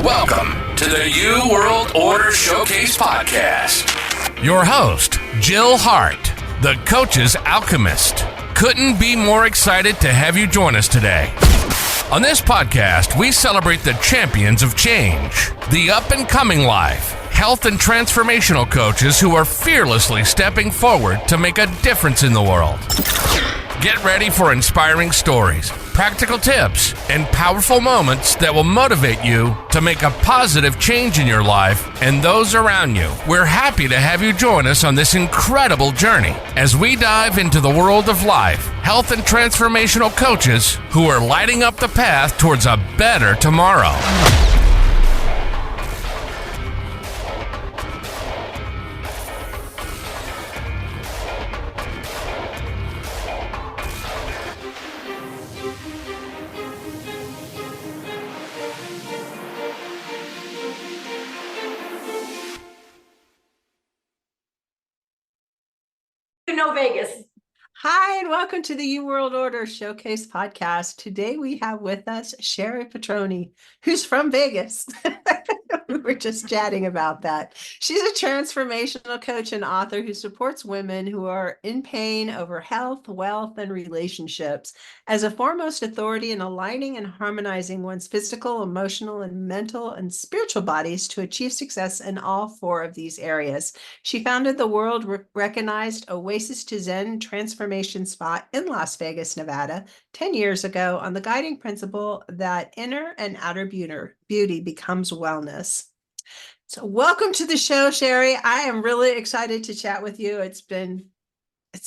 Welcome to the New World Order Showcase Podcast. Your host, Jill Hart, the Coach's Alchemist. Couldn't be more excited to have you join us today. On this podcast, we celebrate the champions of change, the up-and-coming life, health and transformational coaches who are fearlessly stepping forward to make a difference in the world. Get ready for inspiring stories, practical tips, and powerful moments that will motivate you to make a positive change in your life and those around you. We're happy to have you join us on this incredible journey as we dive into the world of life, health, and transformational coaches who are lighting up the path towards a better tomorrow. Vegas. Hi, and welcome to the New World Order Showcase Podcast. Today we have with us Cheri Petroni, who's from Vegas. We were just chatting about that. She's a transformational coach and author who supports women who are in pain over health, wealth, and relationships as a foremost authority in aligning and harmonizing one's physical, emotional, and mental and spiritual bodies to achieve success in all four of these areas. She founded the world-recognized Oasis to Zen transformation spot in Las Vegas, Nevada, 10 years ago on the guiding principle that inner and outer beauty becomes wellness. So welcome to the show, Cheri. I am really excited to chat with you. It's been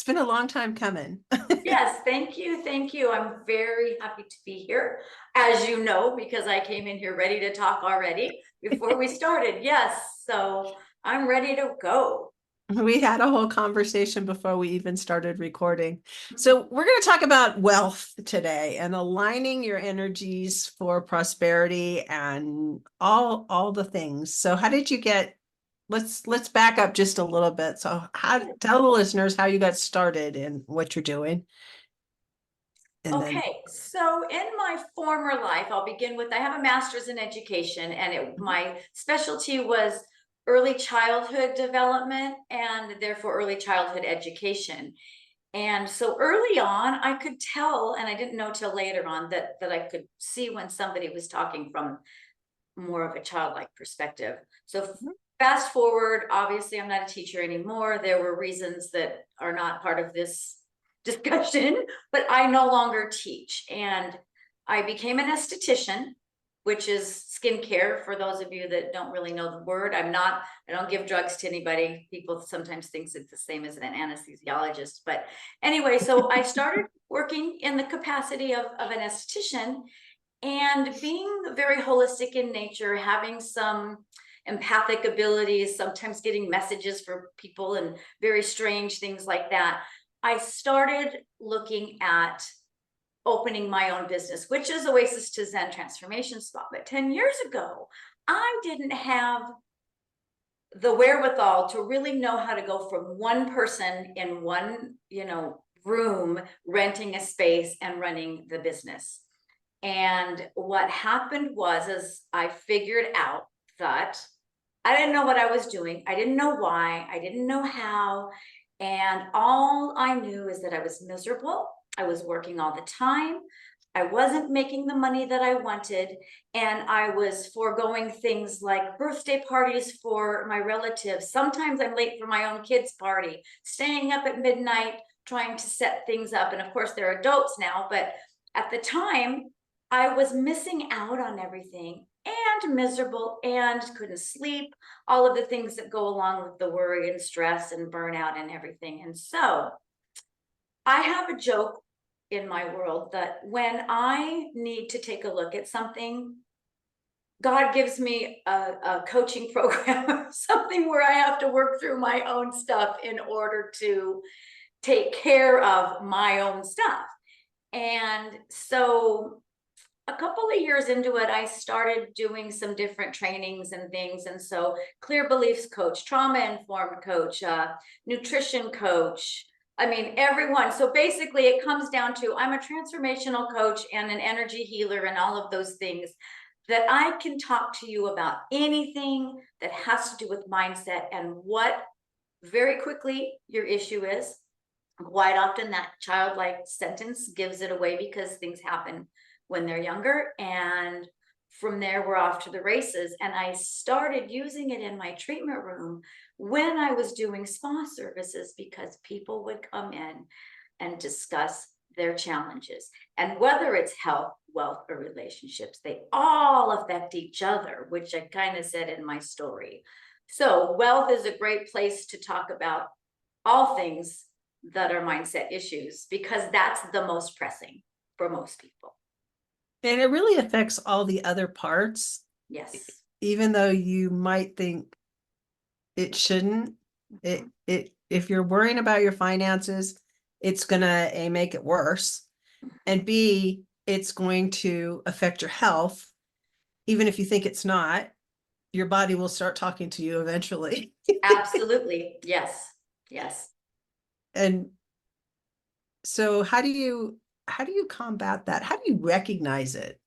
a long time coming. Yes, thank you. Thank you. I'm very happy to be here, as you know, because I came in here ready to talk already before we started. Yes, so I'm ready to go. We had a whole conversation before we even started recording. So we're going to talk about wealth today and aligning your energies for prosperity and all the things. So how did you get, let's back up just a little bit. So tell the listeners how you got started and what you're doing. So in my former life, I'll begin with, I have a master's in education, and my specialty was early childhood development and therefore early childhood education. And so early on, I could tell, and I didn't know till later on that I could see when somebody was talking from more of a childlike perspective. So fast forward, obviously I'm not a teacher anymore. There were reasons that are not part of this discussion, but I no longer teach. And I became an esthetician, which is skincare. For those of you that don't really know the word, I don't give drugs to anybody. People sometimes think it's the same as an anesthesiologist. But anyway, so I started working in the capacity of an esthetician and being very holistic in nature, having some empathic abilities, sometimes getting messages for people and very strange things like that. I started looking at opening my own business, which is Oasis to Zen transformation spot. But 10 years ago, I didn't have the wherewithal to really know how to go from one person in one, room, renting a space and running the business. And what happened was, as I figured out that I didn't know what I was doing. I didn't know why. I didn't know how. And all I knew is that I was miserable. I was working all the time. I wasn't making the money that I wanted. And I was foregoing things like birthday parties for my relatives. Sometimes I'm late for my own kids' party, staying up at midnight, trying to set things up. And of course, they're adults now. But at the time, I was missing out on everything and miserable and couldn't sleep, all of the things that go along with the worry and stress and burnout and everything. And so I have a joke in my world that when I need to take a look at something, God gives me a coaching program, something where I have to work through my own stuff in order to take care of my own stuff. And so a couple of years into it, I started doing some different trainings and things. And so clear beliefs coach, trauma-informed coach, nutrition coach, everyone. So basically it comes down to, I'm a transformational coach and an energy healer and all of those things. that I can talk to you about anything that has to do with mindset and what very quickly your issue is. Quite often that childlike sentence gives it away because things happen when they're younger. And from there, we're off to the races. And I started using it in my treatment room when I was doing spa services, because people would come in and discuss their challenges. And whether it's health, wealth, or relationships, they all affect each other, which I kind of said in my story. So wealth is a great place to talk about all things that are mindset issues, because that's the most pressing for most people. And it really affects all the other parts, Yes. even though you might think it shouldn't. If you're worrying about your finances, it's gonna A, make it worse, and B, it's going to affect your health. Even if you think it's not, your body will start talking to you eventually. Absolutely. Yes. Yes. And so how do you combat that? How do you recognize it?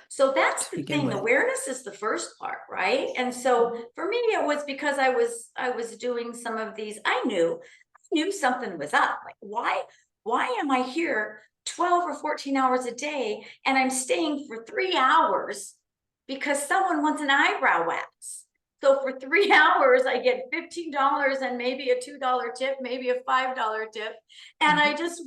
So that's To the begin thing. with. Awareness is the first part, right? And so for me, it was because I was doing some of these. I knew something was up. Like, why am I here 12 or 14 hours a day and I'm staying for 3 hours because someone wants an eyebrow wax? So for 3 hours, I get $15 and maybe a $2 tip, maybe a $5 tip. And I just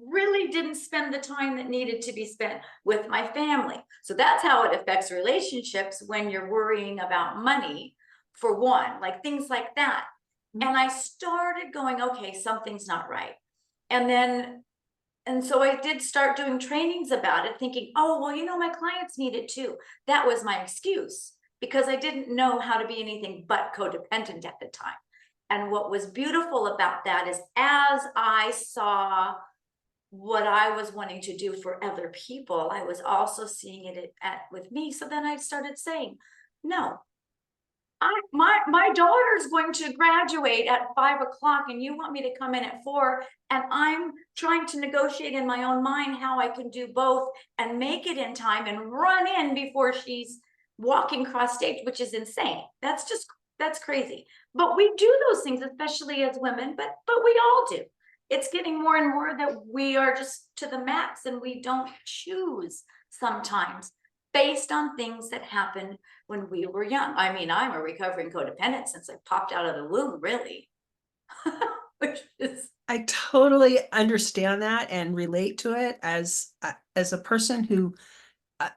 really didn't spend the time that needed to be spent with my family. So that's how it affects relationships when you're worrying about money, for one, like things like that. And I started going, okay, something's not right. And so I did start doing trainings about it, thinking, oh, well, my clients need it too. That was my excuse, because I didn't know how to be anything but codependent at the time. And what was beautiful about that is, as I saw what I was wanting to do for other people, I was also seeing it with me. So then I started saying, no, my daughter's going to graduate at 5 o'clock and you want me to come in at 4, and I'm trying to negotiate in my own mind how I can do both and make it in time and run in before she's walking across stage, which is insane. That's crazy. But we do those things, especially as women, but we all do. It's getting more and more that we are just to the max, and we don't choose sometimes based on things that happened when we were young. I mean, I'm a recovering codependent since I popped out of the womb, really. Which is, I totally understand that and relate to it as a person who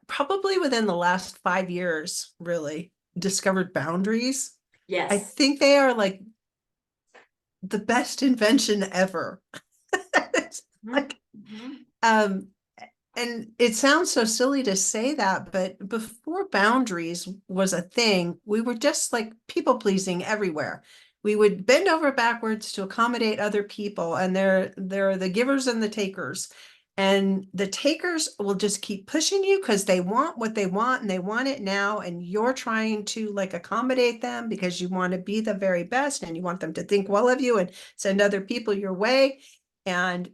probably within the last 5 years really discovered boundaries. yes. I think they are like the best invention ever. Like, and it sounds so silly to say that, but before boundaries was a thing, we were just like people pleasing everywhere. We would bend over backwards to accommodate other people, and there are the givers and the takers. And the takers will just keep pushing you because they want what they want and they want it now. And you're trying to like accommodate them because you want to be the very best and you want them to think well of you and send other people your way. And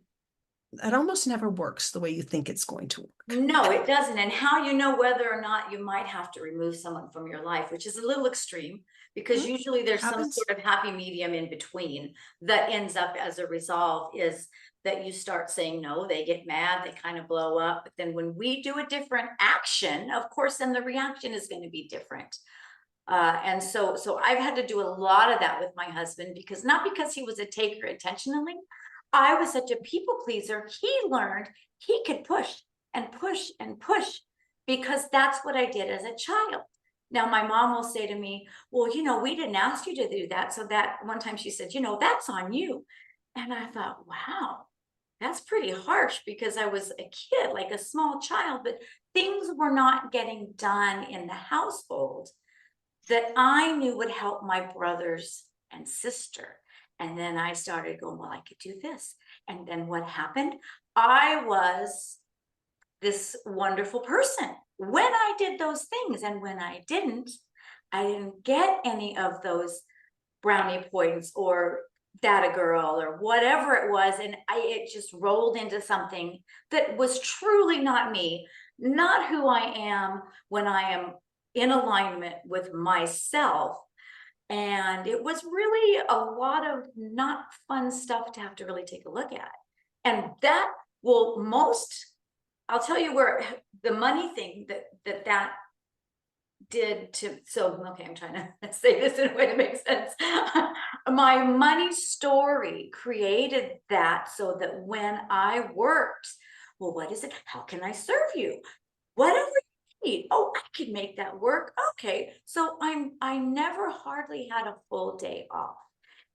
it almost never works the way you think it's going to work. No, it doesn't. And how you know whether or not you might have to remove someone from your life, which is a little extreme, because usually there's some sort of happy medium in between that ends up as a resolve, is that you start saying no, they get mad, they kind of blow up. But then when we do a different action, of course, then the reaction is going to be different. And so I've had to do a lot of that with my husband, because not because he was a taker intentionally. I was such a people pleaser. He learned he could push and push and push, because that's what I did as a child. Now, my mom will say to me, well, we didn't ask you to do that. So that one time she said, that's on you. And I thought, wow, that's pretty harsh, because I was a kid, like a small child, but things were not getting done in the household that I knew would help my brothers and sister. And then I started going, well, I could do this. And then what happened? I was this wonderful person when I did those things. And when I didn't get any of those brownie points or data girl or whatever it was. And it just rolled into something that was truly not me. not who I am when I am in alignment with myself. And it was really a lot of not fun stuff to have to really take a look at. And that will I'll tell you where the money thing that did to, so, okay, I'm trying to say this in a way that makes sense. My money story created that so that when I worked, well, what is it? How can I serve you? Whatever you need. Oh, I can make that work. Okay. So I never hardly had a full day off.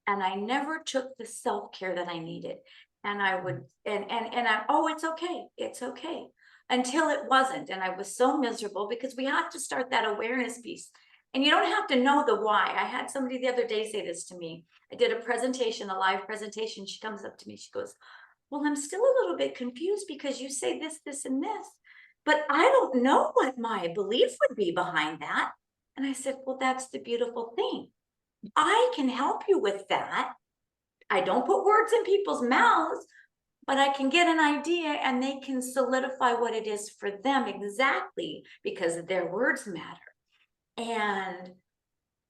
And I never took the self-care that I needed. And I would, oh, it's okay. It's okay. Until it wasn't. And I was so miserable because we have to start that awareness piece. And you don't have to know the why. I had somebody the other day say this to me. I did a presentation, a live presentation. She comes up to me. She goes, well, I'm still a little bit confused because you say this, this, and this, but I don't know what my belief would be behind that. And I said, well, that's the beautiful thing. I can help you with that. I don't put words in people's mouths, but I can get an idea and they can solidify what it is for them exactly because their words matter. And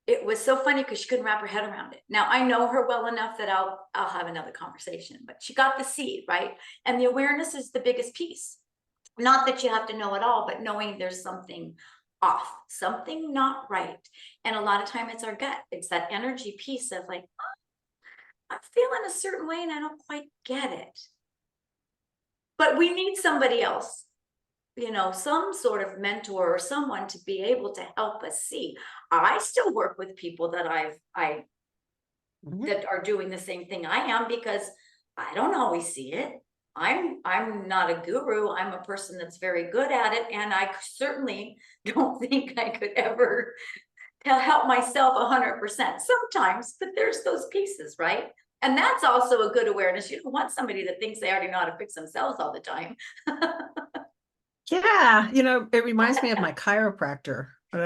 it was so funny because she couldn't wrap her head around it. Now I know her well enough that I'll have another conversation, but she got the seed, right? And the awareness is the biggest piece. Not that you have to know it all, but knowing there's something off, something not right. And a lot of time it's our gut. It's that energy piece of like, oh, I'm feeling a certain way and I don't quite get it. But we need somebody else, some sort of mentor or someone to be able to help us see. I still work with people that that are doing the same thing I am because I don't always see it. I'm not a guru. I'm a person that's very good at it. And I certainly don't think I could ever help myself 100% sometimes, but there's those pieces, right? And that's also a good awareness. You don't want somebody that thinks they already know how to fix themselves all the time. Yeah, it reminds me of my chiropractor. But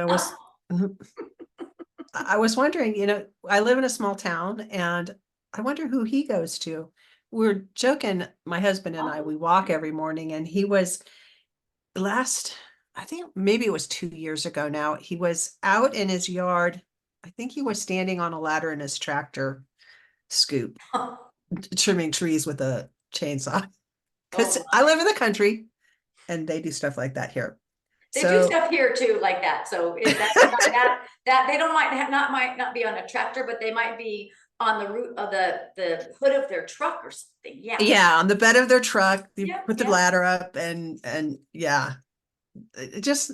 I was wondering, I live in a small town and I wonder who he goes to. We're joking, my husband and I, we walk every morning, and he was I think maybe it was 2 years ago now, he was out in his yard. I think he was standing on a ladder in his tractor scoop, trimming trees with a chainsaw. Because I live in the country and they do stuff like that here. They do stuff here too, like that. So that they might not be on a tractor, but they might be on the root of the hood of their truck or something. Yeah. Yeah, on the bed of their truck, they put the ladder up and yeah. It just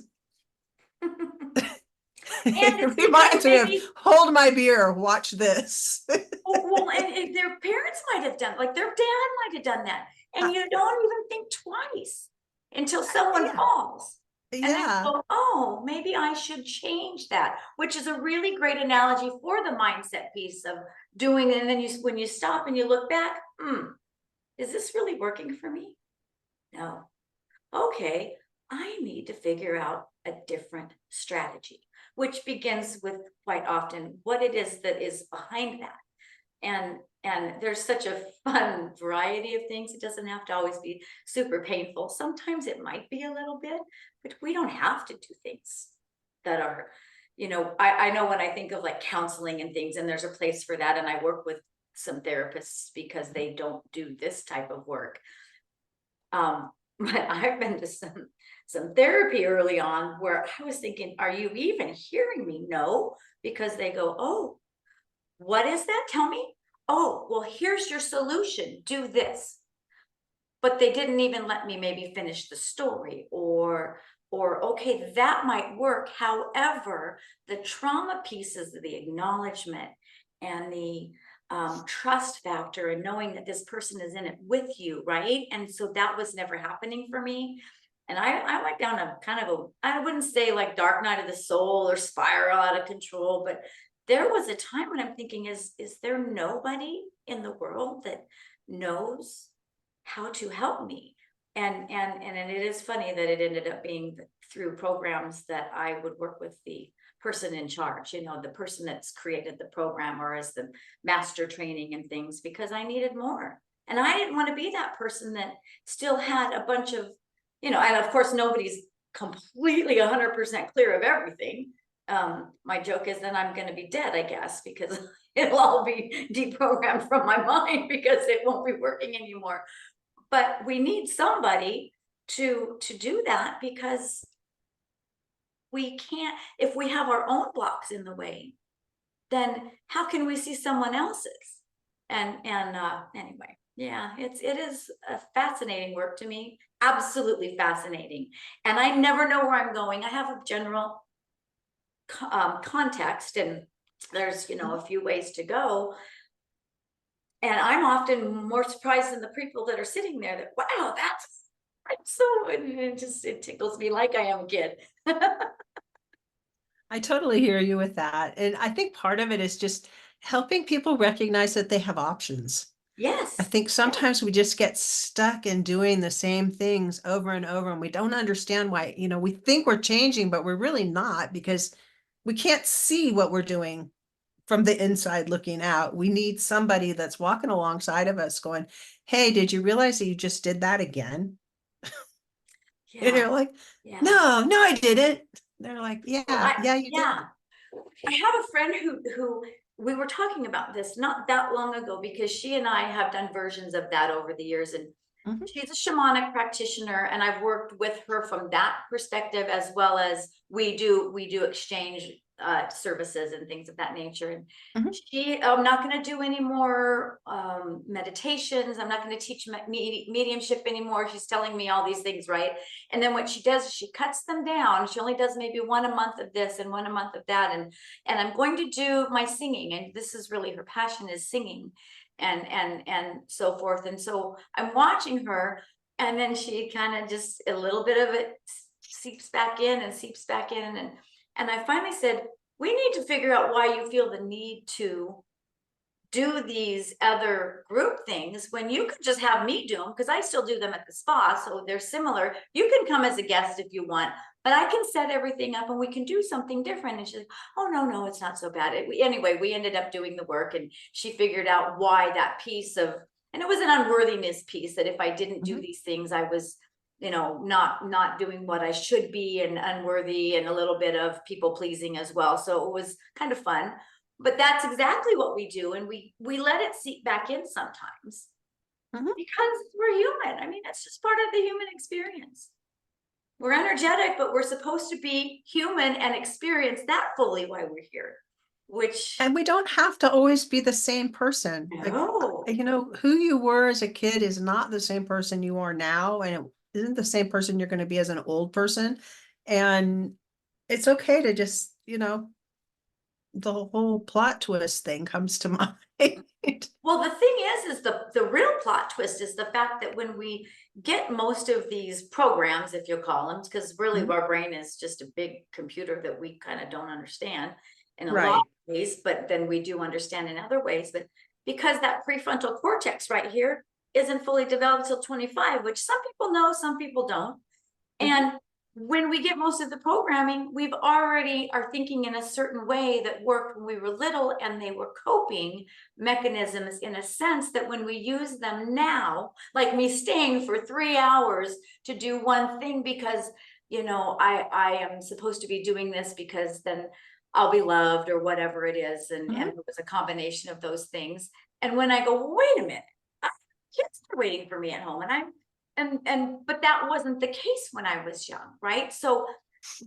it reminds me of hold my beer, watch this. Well, and their parents might have done, like their dad might have done that. And you don't even think twice until someone falls. And then go, oh, maybe I should change that, which is a really great analogy for the mindset piece of doing it. And then when you stop and you look back, is this really working for me? No. Okay, I need to figure out a different strategy, which begins with quite often what it is that is behind that. And there's such a fun variety of things. It doesn't have to always be super painful. Sometimes it might be a little bit, but we don't have to do things that are, I know when I think of like counseling and things, and there's a place for that. And I work with some therapists because they don't do this type of work. But I've been to some therapy early on where I was thinking, are you even hearing me? No, because they go, oh, what is that? Tell me. Oh, well, here's your solution. Do this. But they didn't even let me maybe finish the story or okay, that might work. However, the trauma pieces, the acknowledgement and the trust factor and knowing that this person is in it with you, right? And so that was never happening for me. And I went down a kind of I wouldn't say like dark night of the soul or spiral out of control, but there was a time when I'm thinking, is there nobody in the world that knows how to help me? And it is funny that it ended up being through programs that I would work with the person in charge, the person that's created the program or as the master training and things, because I needed more. And I didn't want to be that person that still had a bunch of, and of course, nobody's completely 100% clear of everything. My joke is then I'm going to be dead, I guess, because it'll all be deprogrammed from my mind because it won't be working anymore. But we need somebody to do that, because we can't, if we have our own blocks in the way, then how can we see someone else's? And anyway, yeah, it is a fascinating work to me, absolutely fascinating. And I never know where I'm going. I have a general context, and there's a few ways to go. And I'm often more surprised than the people that are sitting there that, wow, I'm so, it tickles me like I am a kid. I totally hear you with that. And I think part of it is just helping people recognize that they have options. Yes. I think sometimes we just get stuck in doing the same things over and over, and we don't understand why, we think we're changing, but we're really not, because we can't see what we're doing from the inside looking out. We need somebody that's walking alongside of us going, hey, did you realize that you just did that again? Yeah. And you're like, Yeah. no, I didn't. They're like, yeah, you did. I have a friend who we were talking about this not that long ago, because she and I have done versions of that over the years. And she's a shamanic practitioner, and I've worked with her from that perspective, as well as we do exchange services and things of that nature. And I'm not going to do any more meditations. I'm not going to teach mediumship anymore. She's telling me all these things, right? And then what she does is she cuts them down. She only does maybe one a month of this and one a month of that. And I'm going to do my singing, and this is really her passion, is singing and so forth. And so I'm watching her, and then she kind of just, a little bit of it seeps back in and seeps back in. And I finally said, we need to figure out why you feel the need to do these other group things when you could just have me do them, because I still do them at the spa, so they're similar. You can come as a guest if you want, but I can set everything up and we can do something different. And she's like, oh, no, it's not so bad. Anyway, we ended up doing the work, and she figured out why that piece of, and it was an unworthiness piece, that if I didn't do these things, I was, not doing what I should be, and unworthy, and a little bit of people pleasing as well. So it was kind of fun. But that's exactly what we do, and we let it seep back in sometimes, because we're human. I mean, it's just part of the human experience. We're energetic, but we're supposed to be human and experience that fully while we're here. And we don't have to always be the same person. No. Like, who you were as a kid is not the same person you are now, and it isn't the same person you're going to be as an old person. And it's okay to just, the whole plot twist thing comes to mind. Well, the thing is the real plot twist is the fact that when we get most of these programs, if you call them, because really our brain is just a big computer that we kind of don't understand in a lot of ways, but then we do understand in other ways. But because that prefrontal cortex right here isn't fully developed till 25, which some people know, some people don't. And when we get most of the programming, we've already are thinking in a certain way that worked when we were little, and they were coping mechanisms in a sense that when we use them now, like me staying for 3 hours to do one thing because, I am supposed to be doing this because then I'll be loved or whatever it is. And it was a combination of those things. And when I go, wait a minute, kids are waiting for me at home, and but that wasn't the case when I was young, right? So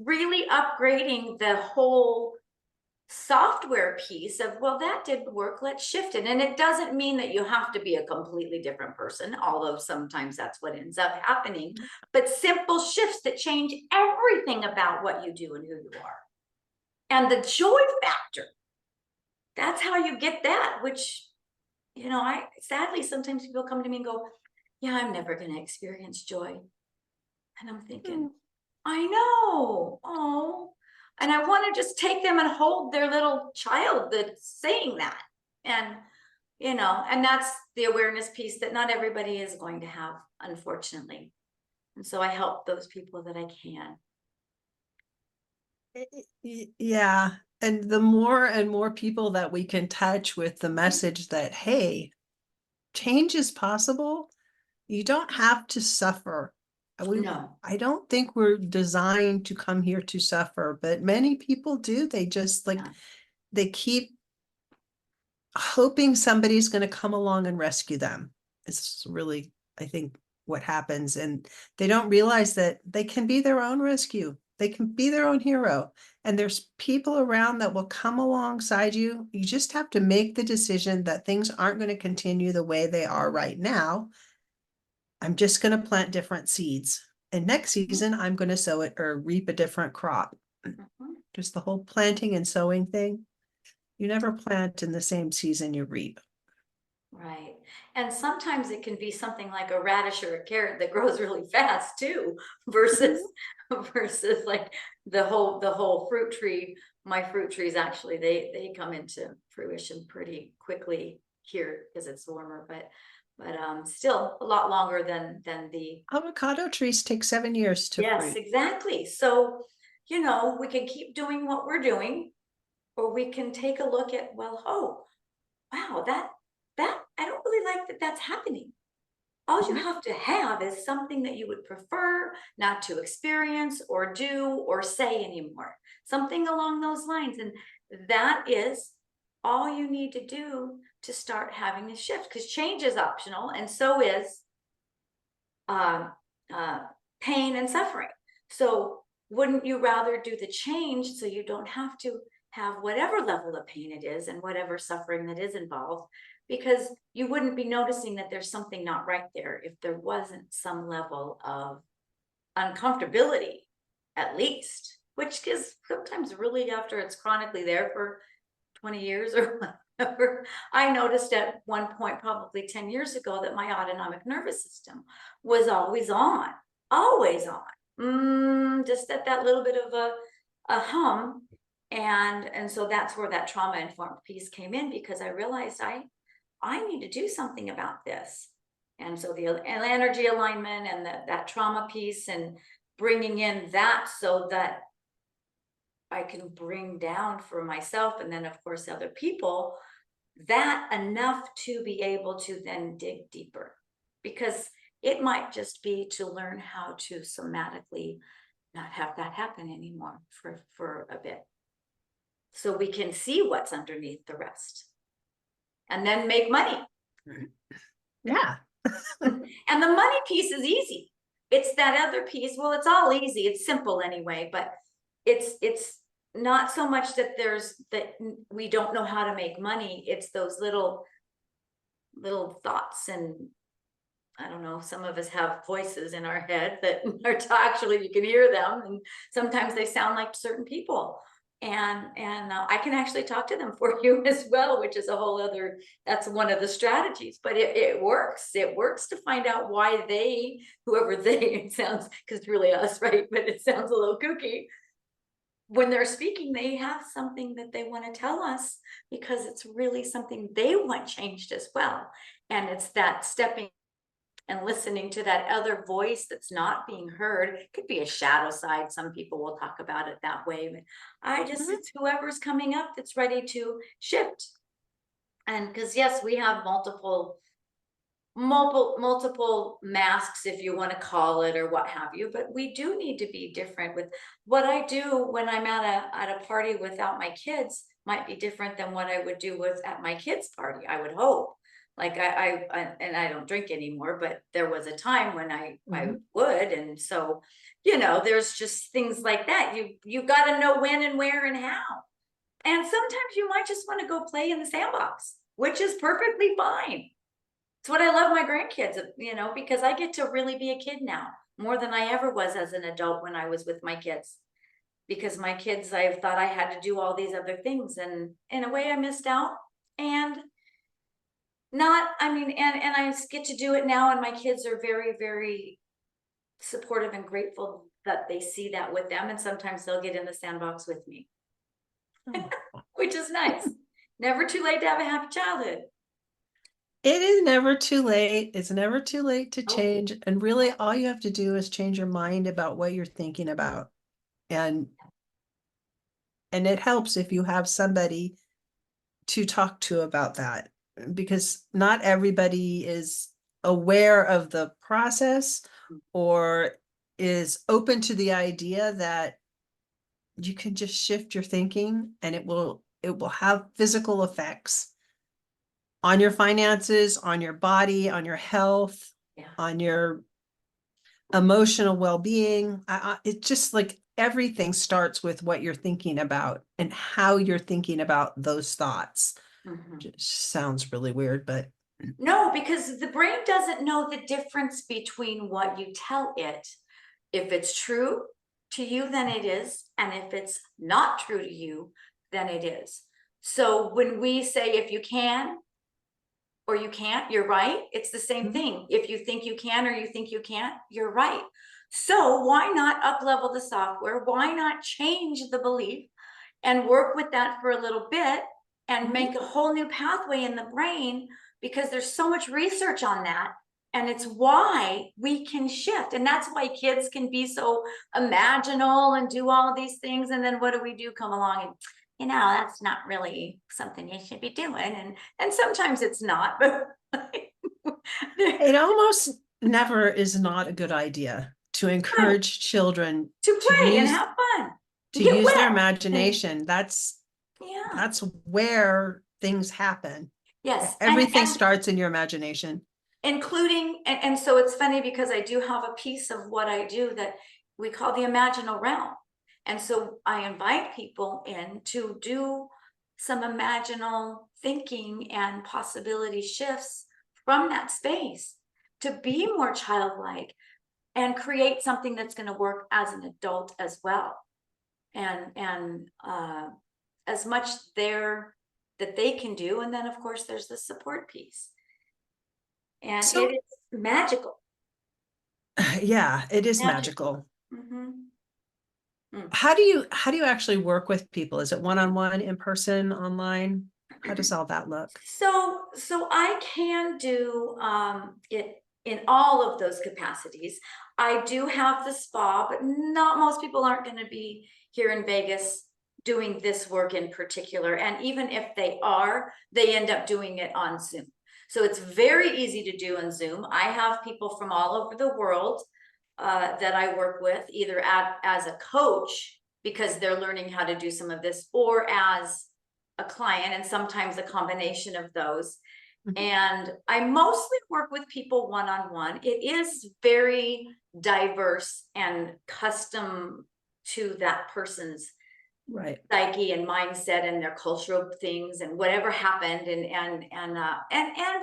really upgrading the whole software piece of, well, that didn't work, let's shift it. And it doesn't mean that you have to be a completely different person, although sometimes that's what ends up happening, but simple shifts that change everything about what you do and who you are. And the joy factor, that's how you get that, which, I sadly, sometimes people come to me and go, yeah, I'm never going to experience joy. And I'm thinking, I know. Oh, and I want to just take them and hold their little child that's saying that. And, and that's the awareness piece that not everybody is going to have, unfortunately. And so I help those people that I can. Yeah. And the more and more people that we can touch with the message that, hey, change is possible. You don't have to suffer No. I don't think we're designed to come here to suffer, but many people do. They just like, Yeah. they keep hoping somebody's going to come along and rescue them. It's really, I think, what happens. And they don't realize that they can be their own rescue. They can be their own hero. And there's people around that will come alongside you. You just have to make the decision that things aren't going to continue the way they are right now. I'm just going to plant different seeds. And next season, I'm going to sow it or reap a different crop. Mhm. Just the whole planting and sowing thing. You never plant in the same season you reap. Right. And sometimes it can be something like a radish or a carrot that grows really fast too, versus versus like the whole fruit tree. My fruit trees actually they come into fruition pretty quickly here because it's warmer, but still a lot longer than the Avocado trees take 7 years to yes, fruit. exactly. So, we can keep doing what we're doing, or we can take a look at, well, oh, wow, that I don't really like that that's happening. All you Mhm. have to have is something that you would prefer not to experience or do or say anymore. Something along those lines. And that is all you need to do to start having a shift, because change is optional, and so is um, uh, pain and suffering. So wouldn't you rather do the change so you don't have to have whatever level of pain it is and whatever suffering that is involved? Because you wouldn't be noticing that there's something not right there if there wasn't some level of uncomfortability, at least, which is sometimes really after it's chronically there for 20 years or whatever. I noticed at one point, probably 10 years ago, that my autonomic nervous system was always on. Just at that little bit of a hum. And so that's where that trauma informed piece came in, because I realized I need to do something about this. And so the energy alignment and that trauma piece, and bringing in that so that I can bring down for myself, and then of course other people, that enough to be able to then dig deeper, because it might just be to learn how to somatically not have that happen anymore for a bit, so we can see what's underneath the rest and then make money. Yeah. And the money piece is easy. It's that other piece. Well, it's all easy. It's simple anyway, but it's not so much that we don't know how to make money. It's those little thoughts, and I don't know, some of us have voices in our head that are actually, you can hear them, and sometimes they sound like certain people. And I can actually talk to them for you as well, which is a whole other, that's one of the strategies, but it works. It works to find out why whoever they, it sounds, because it's really us, right? But it sounds a little kooky. When they're speaking, they have something that they want to tell us, because it's really something they want changed as well. And it's that stepping and listening to that other voice that's not being heard. It could be a shadow side. Some people will talk about it that way, but it's whoever's coming up that's ready to shift. And because yes, we have multiple masks, if you want to call it, or what have you, but we do need to be different. With what I do when I'm at a party without my kids might be different than what I would do with at my kids' party, I would hope. Like and I don't drink anymore, but there was a time when I would. And so, there's just things like that. You got to know when and where and how. And sometimes you might just want to go play in the sandbox, which is perfectly fine. It's what I love my grandkids, because I get to really be a kid now, more than I ever was as an adult when I was with my kids. Because my kids, I thought I had to do all these other things, and in a way I missed out. And not, I mean, and I get to do it now, and my kids are very, very supportive and grateful that they see that with them. And sometimes they'll get in the sandbox with me, which is nice. Never too late to have a happy childhood. It is never too late. It's never too late to Oh. change. And really, all you have to do is change your mind about what you're thinking about. And it helps if you have somebody to talk to about that, because not everybody is aware of the process or is open to the idea that you can just shift your thinking and it will have physical effects on your finances, on your body, on your health, on your emotional well-being. It's just like everything starts with what you're thinking about and how you're thinking about those thoughts. Just sounds really weird, but no, because the brain doesn't know the difference between what you tell it. If it's true to you, then it is. And if it's not true to you, then it is. So when we say, if you can, or you can't, you're right. It's the same thing. If you think you can, or you think you can't, you're right. So why not up-level the software? Why not change the belief and work with that for a little bit and make a whole new pathway in the brain? Because there's so much research on that. And it's why we can shift. And that's why kids can be so imaginal and do all of these things. And then what do? Come along and, that's not really something you should be doing. And sometimes it's not, but it almost never is not a good idea to encourage children to play and have fun, to use their imagination. That's where things happen. Yes. Everything starts in your imagination. Including, and so it's funny because I do have a piece of what I do that we call the imaginal realm. And so I invite people in to do some imaginal thinking and possibility shifts from that space to be more childlike and create something that's going to work as an adult as well. And as much there that they can do. And then of course there's the support piece. And it is magical. Yeah, it is magical. How do you actually work with people? Is it one-on-one, in person, online? How does all that look? So I can do it in all of those capacities. I do have the spa, but not most people aren't going to be here in Vegas doing this work in particular. And even if they are, they end up doing it on Zoom. So it's very easy to do on Zoom. I have people from all over the world that I work with, either as a coach, because they're learning how to do some of this, or as a client, and sometimes a combination of those. And I mostly work with people one-on-one. It is very diverse and custom to that person's psyche and mindset and their cultural things and whatever happened, and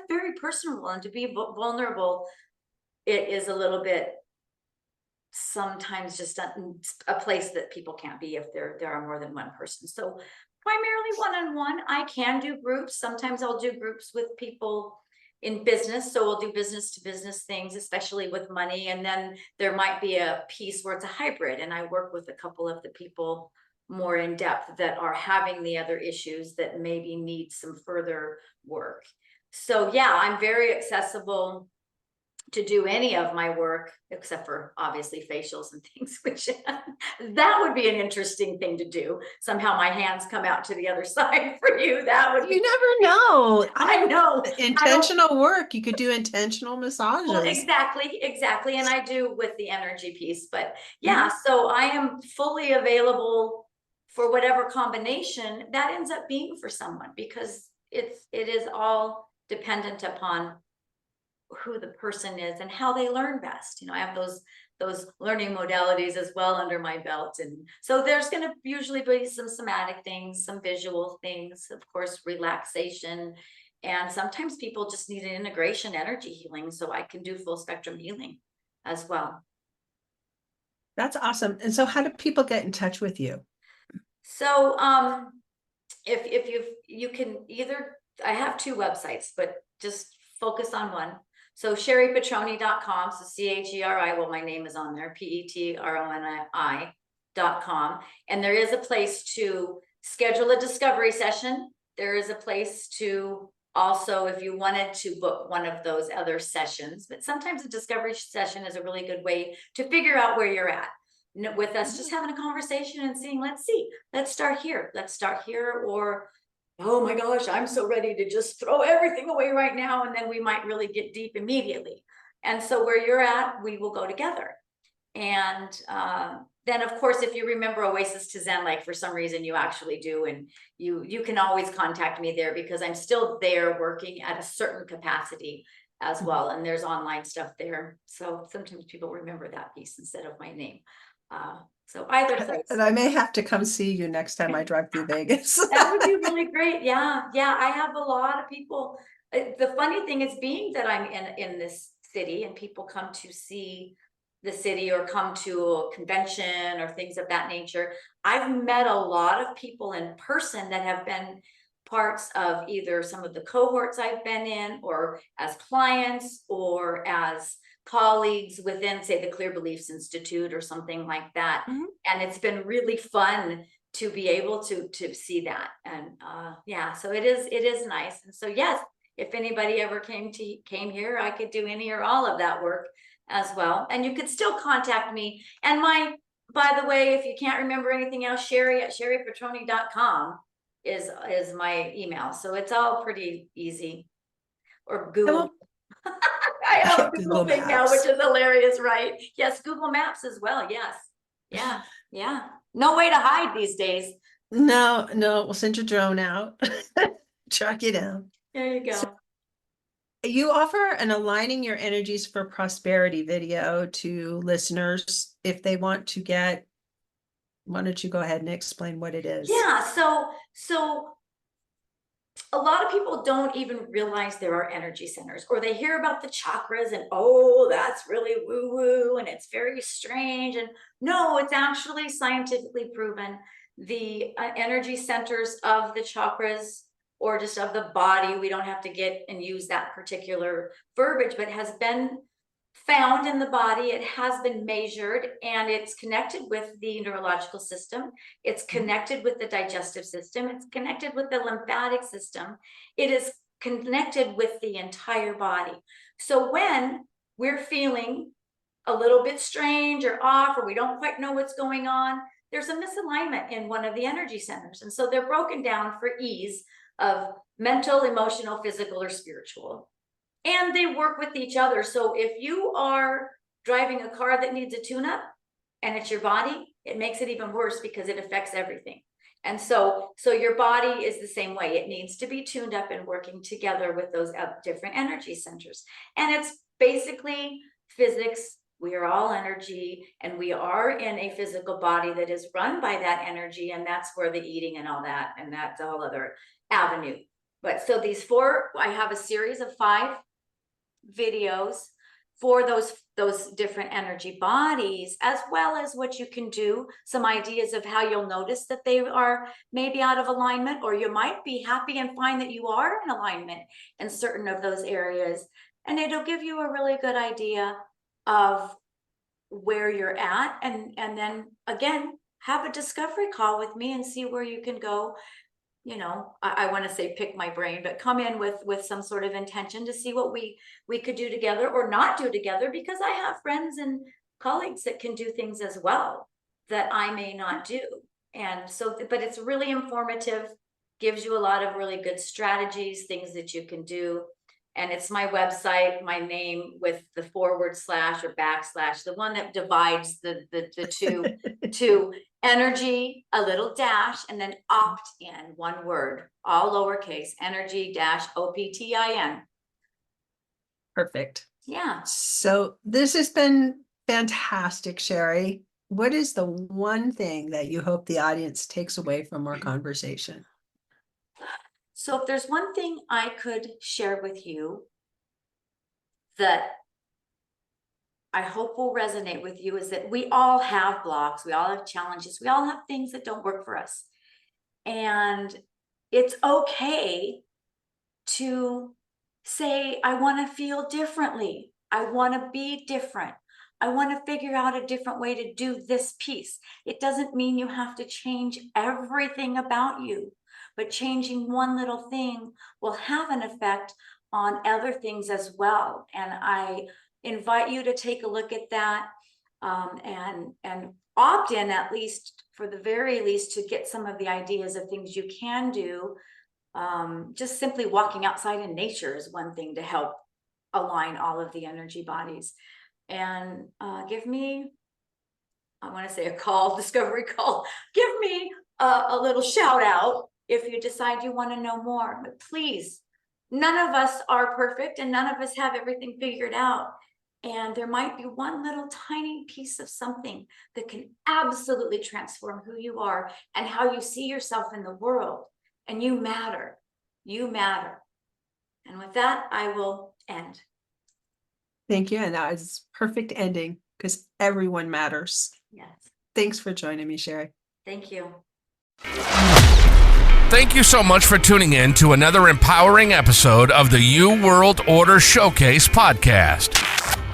very personal. And to be vulnerable, it is a little bit sometimes just a place that people can't be if there are more than one person. So primarily one-on-one. I can do groups. Sometimes I'll do groups with people in business. So we'll do business to business things, especially with money. And then there might be a piece where it's a hybrid, and I work with a couple of the people more in depth that are having the other issues that maybe need some further work. So yeah, I'm very accessible to do any of my work, except for obviously facials and things, which that would be an interesting thing to do. Somehow my hands come out to the other side for you. That would be, you never know. I know. Intentional work. You could do intentional massages. Well, exactly. And I do with the energy piece, but yeah, so I am fully available for whatever combination that ends up being for someone, because it is all dependent upon who the person is and how they learn best. I have those learning modalities as well under my belt. And so there's going to usually be some somatic things, some visual things, of course, relaxation. And sometimes people just need an integration energy healing. So I can do full spectrum healing as well. That's awesome. And so how do people get in touch with you? So if you can either, I have two websites, but just focus on one. So CheriPetroni.com, so CHERI, well, my name is on there, PETRONI.com. And there is a place to schedule a discovery session. There is a place to also, if you wanted to book one of those other sessions, but sometimes a discovery session is a really good way to figure out where you're at. With us just having a conversation and seeing, let's start here, or oh my gosh, I'm so ready to just throw everything away right now. And then we might really get deep immediately. And so where you're at, we will go together. And then, of course, if you remember Oasis to Zen, like for some reason you actually do, and you can always contact me there, because I'm still there working at a certain capacity as well. And there's online stuff there. So sometimes people remember that piece instead of my name. So either place. And I may have to come see you next time I drive through Vegas. That would be really great. Yeah. Yeah. I have a lot of people. The funny thing is, being that I'm in this city and people come to see the city or come to a convention or things of that nature, I've met a lot of people in person that have been parts of either some of the cohorts I've been in, or as clients, or as colleagues within, say, the Clear Beliefs Institute or something like that. Mhm. And it's been really fun to be able to see that. And yeah, so it is nice. And so yes, if anybody ever came here, I could do any or all of that work as well. And you could still contact me. And by the way, if you can't remember anything else, Cheri at cheripetroni.com is my email. So it's all pretty easy. Or Google. I have a Google thing now, which is hilarious, right? Yes, Google Maps as well. Yes. Yeah. Yeah. No way to hide these days. No, we'll send your drone out. Track you down. There you go. So you offer an Aligning Your Energies for Prosperity video to listeners if they want to get. Why don't you go ahead and explain what it is? Yeah. So a lot of people don't even realize there are energy centers, or they hear about the chakras and, oh, that's really woo-woo and it's very strange. And no, it's actually scientifically proven. The energy centers of the chakras, or just of the body, we don't have to get and use that particular verbiage, but has been found in the body. It has been measured, and it's connected with the neurological system. It's connected with the digestive system. It's connected with the lymphatic system. It is connected with the entire body. So when we're feeling a little bit strange or off, or we don't quite know what's going on, there's a misalignment in one of the energy centers. And so they're broken down for ease of mental, emotional, physical, or spiritual. And they work with each other. So if you are driving a car that needs a tune-up and it's your body, it makes it even worse, because it affects everything. And so your body is the same way. It needs to be tuned up and working together with those different energy centers. And it's basically physics. We are all energy, and we are in a physical body that is run by that energy. And that's where the eating and all that, and that's a whole other avenue. But so these four, I have a series of 5 videos for those different energy bodies, as well as what you can do, some ideas of how you'll notice that they are maybe out of alignment, or you might be happy and find that you are in alignment in certain of those areas. And it'll give you a really good idea of where you're at, and then again, have a discovery call with me and see where you can go. You know, I want to say pick my brain, but come in with some sort of intention to see what we could do together or not do together, because I have friends and colleagues that can do things as well that I may not do. And so, but it's really informative, gives you a lot of really good strategies, things that you can do. And it's my website, my name with the / or /, the one that divides the two energy, a little dash, and then opt in, one word, all lowercase, energy -OPTIN. Perfect. Yeah. So this has been fantastic, Cheri. What is the one thing that you hope the audience takes away from our conversation? So if there's one thing I could share with you that I hope will resonate with you, is that we all have blocks, we all have challenges, we all have things that don't work for us. And it's okay to say, I want to feel differently. I want to be different. I want to figure out a different way to do this piece. It doesn't mean you have to change everything about you, but changing one little thing will have an effect on other things as well. And I invite you to take a look at that, and opt in, at least for the very least, to get some of the ideas of things you can do. Just simply walking outside in nature is one thing to help align all of the energy bodies. And give me I want to say a call, discovery call. Give me a little shout out if you decide you want to know more. But please, none of us are perfect and none of us have everything figured out. And there might be one little tiny piece of something that can absolutely transform who you are and how you see yourself in the world. And you matter. You matter. And with that, I will end. Thank you. And that was perfect ending because everyone matters. Yes. Thanks for joining me, Cheri. Thank you. Thank you so much for tuning in to another empowering episode of the You World Order Showcase podcast.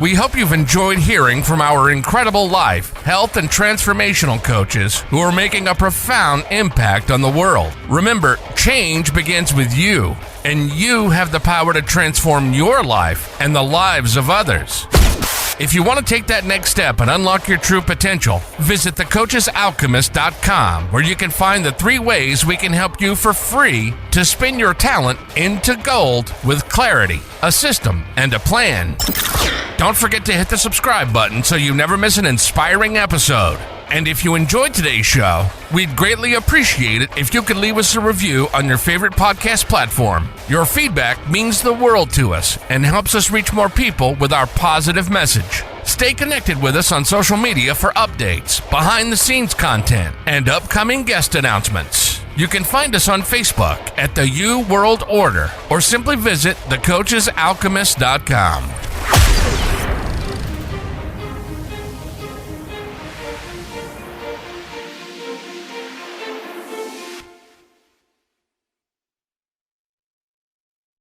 We hope you've enjoyed hearing from our incredible life, health, and transformational coaches who are making a profound impact on the world. Remember, change begins with you, and you have the power to transform your life and the lives of others. If you want to take that next step and unlock your true potential, visit thecoachesalchemist.com, where you can find the 3 ways we can help you for free to spin your talent into gold with clarity, a system, and a plan. Don't forget to hit the subscribe button so you never miss an inspiring episode. And if you enjoyed today's show, we'd greatly appreciate it if you could leave us a review on your favorite podcast platform. Your feedback means the world to us and helps us reach more people with our positive message. Stay connected with us on social media for updates, behind-the-scenes content, and upcoming guest announcements. You can find us on Facebook at the You World Order or simply visit thecoachesalchemist.com.